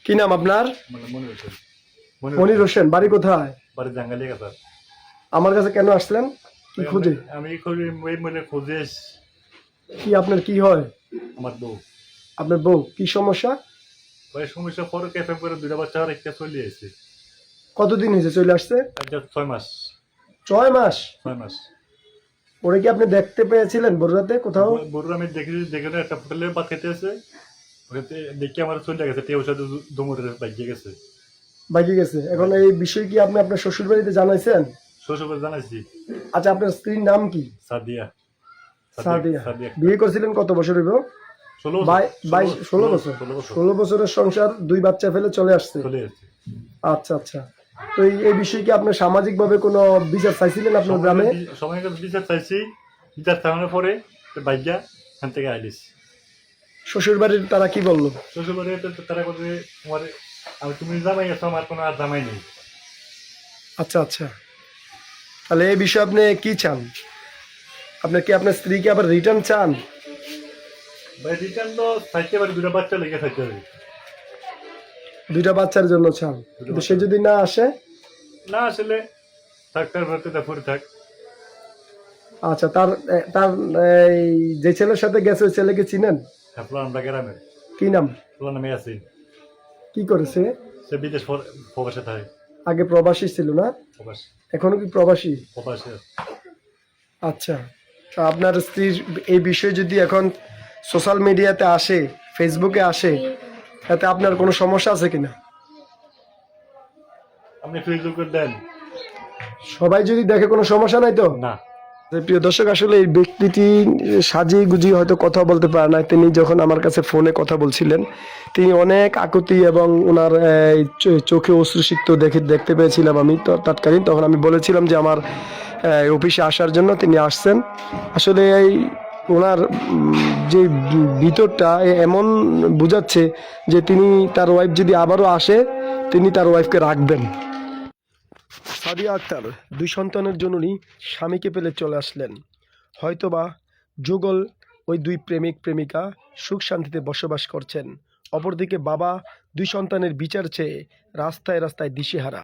কি নাম আপনার? মানে মনির হোসেন। মনির হোসেন। বাড়ি কোথায়? বাড়ি জাঙ্গালিয়া স্যার। আমার কাছে কেন আসলেন? কি খুঁজে? আমি ওই মানে খুঁজে এসছি। কি আপনার কি হয়? আমার বউ আপনার বউ কি সমস্যা? ওই সমস্যা পরে ক্যাফে করে দুটা বাচ্চা আর একটা চলে এসেছে। কতদিন হয়েছে চলে আসছে? আচ্ছা 6 মাস। 6 মাস। 6 মাস। ওরে কি আপনি দেখতে পেয়েছিলেন ভোররাতে কোথাও? বড় আমি দেখে না একটা হোটেলে ভাত খেতে আছে, ওখানে দেখে আমার চলে গেছে, টেউ সাথে দমরে বাইকে গেছে। বাইকে গেছে। এখন এই বিষয় কি আপনি আপনার শ্বশুর বাড়িতে জানাইছেন? শ্বশুর জানাইছি। আচ্ছা, আপনার স্ত্রীর নাম কি? সাদিয়া। সাদিয়া। সাদিয়া। বিয়ে করছিলেন কত বছর হইব? 16 বছর। 16 বছরের সংসার, 2 বাচ্চা ফেলে চলে আসছে। চলে এসেছে। আচ্ছা আচ্ছা। তো এই বিষয়ে কি আপনি সামাজিকভাবে কোনো বিচার চাইছিলেন আপনার গ্রামে? সময় বিচার চাইছি, বিচার চালানোর পরে বাইকা এখান থেকে আইলিস। শ্বশুর বাড়ির তারা কি বললো? শ্বশুর বাড়ি তারা করে তোমার, আমি তুমি জামাই আছো, আমার কোনো আর জামাই নেই। আচ্ছা আচ্ছা। তাহলে এই বিষয়ে আপনি কি চান? আপনার কি আপনার স্ত্রীকে আবার রিটার্ন চান? ভাই রিটার্ন তো থাকতে পারি, দুটা বাচ্চা লেগে থাকতে পারি। 2টা বাচ্চার জন্য চান, কিন্তু সে যদি না আসে? না আসলে থাকতে ভর্তি পরে থাক। আচ্ছা, তার তার এই যে ছেলের সাথে গেছে ওই ছেলেকে চিনেন? তারপর আমরা গ্রামের কি নাম? নামে আছি। কি করেছে? সে বিদেশ প্রবাসে থাকে। আগে প্রবাসী ছিল না? প্রবাস এখনো কি প্রবাসী? প্রবাসে। আচ্ছা। তো আপনার স্ত্রীর এই বিষয়ে যদি এখন সোশ্যাল মিডিয়াতে আসে, ফেসবুকে আসে, এতে আপনার কোনো সমস্যা আছে কিনা? আপনি ফেসবুকে দেন? সবাই যদি দেখে কোনো সমস্যা নাই তো? না। প্রিয় দর্শক, আসলে এই ব্যক্তিটি সাজিয়ে গুজিয়ে হয়তো কথা বলতে পারে না। তিনি যখন আমার কাছে ফোনে কথা বলছিলেন, তিনি অনেক আকুতি এবং ওনার চোখে অশ্রুসিক্ত দেখতে পেয়েছিলাম আমি তৎকালীন। তখন আমি বলেছিলাম যে আমার অফিসে আসার জন্য। তিনি আসছেন। আসলে এই ওনার যে ভিতরটা এমন বোঝাচ্ছে যে তিনি তার ওয়াইফ যদি আবারও আসে, তিনি তার ওয়াইফকে রাখবেন। সাদিয়া আক্তার 2 সন্তানের জননী, স্বামীকে পেলে চলে আসলেন। হয়তোবা যুগল ওই 2 প্রেমিক প্রেমিকা সুখ শান্তিতে বসবাস করছেন। অপরদিকে বাবা 2 সন্তানের বিচার চেয়ে রাস্তায় রাস্তায় দিশেহারা।